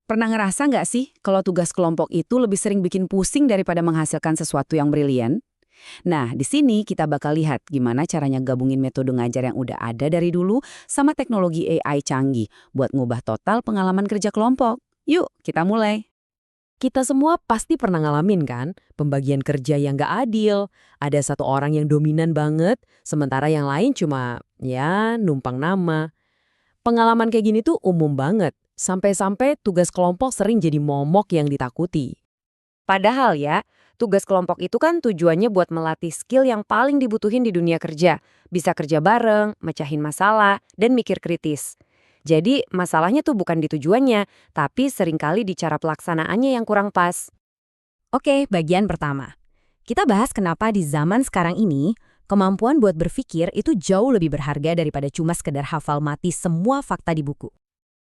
Pernah ngerasa nggak sih kalau tugas kelompok itu lebih sering bikin pusing daripada menghasilkan sesuatu yang brilian? Nah, di sini kita bakal lihat gimana caranya gabungin metode ngajar yang udah ada dari dulu sama teknologi AI canggih buat ngubah total pengalaman kerja kelompok. Yuk, kita mulai. Kita semua pasti pernah ngalamin kan, pembagian kerja yang nggak adil. Ada satu orang yang dominan banget, sementara yang lain cuma, ya, numpang nama. Pengalaman kayak gini tuh umum banget. Sampai-sampai tugas kelompok sering jadi momok yang ditakuti. Padahal ya, tugas kelompok itu kan tujuannya buat melatih skill yang paling dibutuhin di dunia kerja. Bisa kerja bareng, mecahin masalah, dan mikir kritis. Jadi masalahnya tuh bukan di tujuannya, tapi seringkali di cara pelaksanaannya yang kurang pas. Oke, bagian pertama. Kita bahas kenapa di zaman sekarang ini, kemampuan buat berpikir itu jauh lebih berharga daripada cuma sekedar hafal mati semua fakta di buku.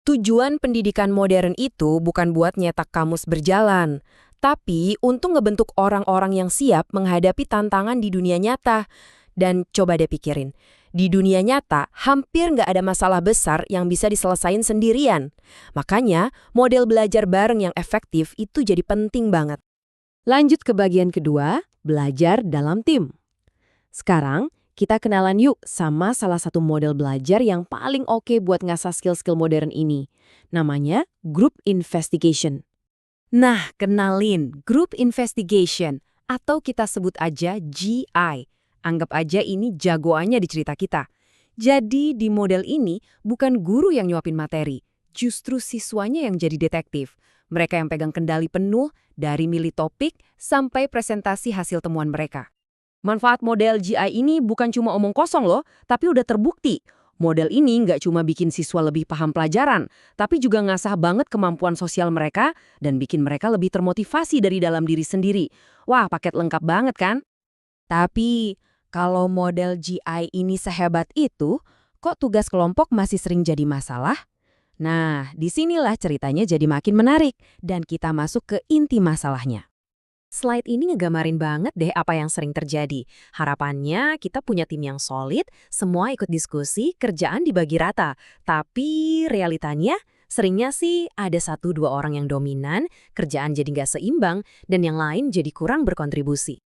Tujuan pendidikan modern itu bukan buat nyetak kamus berjalan, tapi untuk ngebentuk orang-orang yang siap menghadapi tantangan di dunia nyata. Dan coba deh pikirin, di dunia nyata hampir nggak ada masalah besar yang bisa diselesain sendirian. Makanya, model belajar bareng yang efektif itu jadi penting banget. Lanjut ke bagian kedua, belajar dalam tim. Sekarang, kita kenalan yuk sama salah satu model belajar yang paling oke buat ngasah skill-skill modern ini. Namanya Group Investigation. Nah, kenalin Group Investigation, atau kita sebut aja GI. Anggap aja ini jagoannya di cerita kita. Jadi di model ini bukan guru yang nyuapin materi, justru siswanya yang jadi detektif. Mereka yang pegang kendali penuh dari milih topik sampai presentasi hasil temuan mereka. Manfaat model GI ini bukan cuma omong kosong loh, tapi udah terbukti. Model ini nggak cuma bikin siswa lebih paham pelajaran, tapi juga ngasah banget kemampuan sosial mereka dan bikin mereka lebih termotivasi dari dalam diri sendiri. Wah, paket lengkap banget kan? Tapi kalau model GI ini sehebat itu, kok tugas kelompok masih sering jadi masalah? Nah, disinilah ceritanya jadi makin menarik dan kita masuk ke inti masalahnya. Slide ini ngegamarin banget deh apa yang sering terjadi. Harapannya kita punya tim yang solid, semua ikut diskusi, kerjaan dibagi rata. Tapi realitanya seringnya sih ada 1-2 orang yang dominan, kerjaan jadi nggak seimbang, dan yang lain jadi kurang berkontribusi.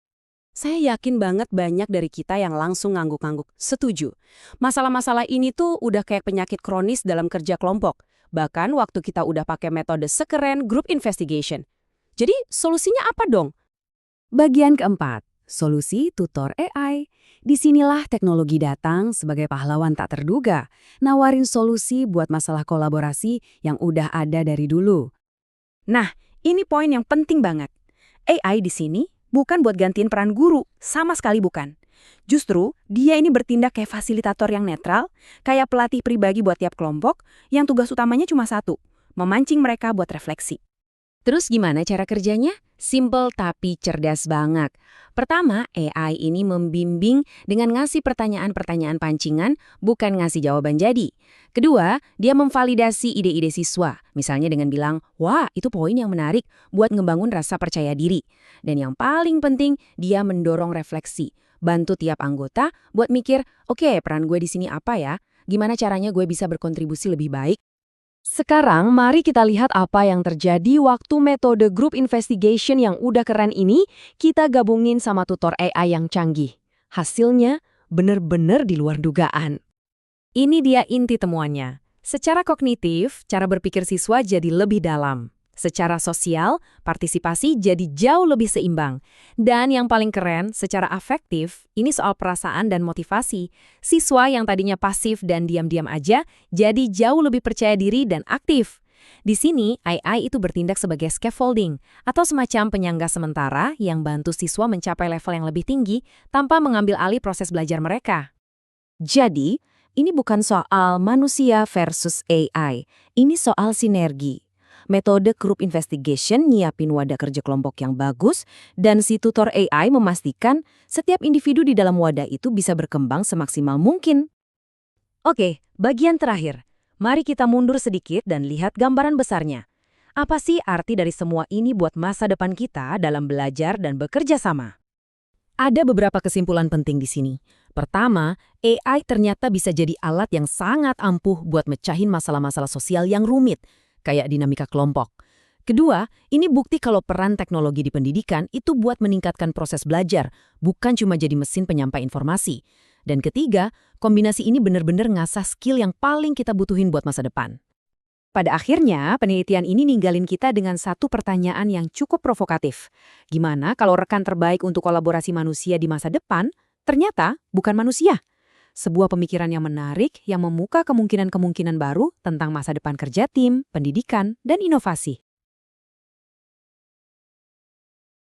Saya yakin banget banyak dari kita yang langsung ngangguk-ngangguk. Setuju. Masalah-masalah ini tuh udah kayak penyakit kronis dalam kerja kelompok. Bahkan waktu kita udah pakai metode sekeren group investigation. Jadi solusinya apa dong? Bagian keempat, solusi tutor AI. Disinilah teknologi datang sebagai pahlawan tak terduga, nawarin solusi buat masalah kolaborasi yang udah ada dari dulu. Nah, ini poin yang penting banget. AI di sini bukan buat gantiin peran guru, sama sekali bukan. Justru, dia ini bertindak kayak fasilitator yang netral, kayak pelatih pribadi buat tiap kelompok, yang tugas utamanya cuma satu, memancing mereka buat refleksi. Terus gimana cara kerjanya? Simple tapi cerdas banget. Pertama, AI ini membimbing dengan ngasih pertanyaan-pertanyaan pancingan, bukan ngasih jawaban jadi. Kedua, dia memvalidasi ide-ide siswa, misalnya dengan bilang, wah itu poin yang menarik buat ngebangun rasa percaya diri. Dan yang paling penting, dia mendorong refleksi, bantu tiap anggota buat mikir, oke, peran gue di sini apa ya? Gimana caranya gue bisa berkontribusi lebih baik? Sekarang mari kita lihat apa yang terjadi waktu metode group investigation yang udah keren ini kita gabungin sama tutor AI yang canggih. Hasilnya bener-bener di luar dugaan. Ini dia inti temuannya. Secara kognitif, cara berpikir siswa jadi lebih dalam. Secara sosial, partisipasi jadi jauh lebih seimbang. Dan yang paling keren, secara afektif, ini soal perasaan dan motivasi. Siswa yang tadinya pasif dan diam-diam aja, jadi jauh lebih percaya diri dan aktif. Di sini, AI itu bertindak sebagai scaffolding, atau semacam penyangga sementara yang bantu siswa mencapai level yang lebih tinggi tanpa mengambil alih proses belajar mereka. Jadi, ini bukan soal manusia versus AI, ini soal sinergi. Metode group investigation nyiapin wadah kerja kelompok yang bagus, dan si tutor AI memastikan setiap individu di dalam wadah itu bisa berkembang semaksimal mungkin. Oke, bagian terakhir. Mari kita mundur sedikit dan lihat gambaran besarnya. Apa sih arti dari semua ini buat masa depan kita dalam belajar dan bekerja sama? Ada beberapa kesimpulan penting di sini. Pertama, AI ternyata bisa jadi alat yang sangat ampuh buat mecahin masalah-masalah sosial yang rumit. kayak dinamika kelompok. Kedua, ini bukti kalau peran teknologi di pendidikan itu buat meningkatkan proses belajar, bukan cuma jadi mesin penyampai informasi. Dan ketiga, kombinasi ini benar-benar ngasah skill yang paling kita butuhin buat masa depan. Pada akhirnya, penelitian ini ninggalin kita dengan satu pertanyaan yang cukup provokatif. Gimana kalau rekan terbaik untuk kolaborasi manusia di masa depan ternyata bukan manusia? Sebuah pemikiran yang menarik yang membuka kemungkinan-kemungkinan baru tentang masa depan kerja tim, pendidikan, dan inovasi.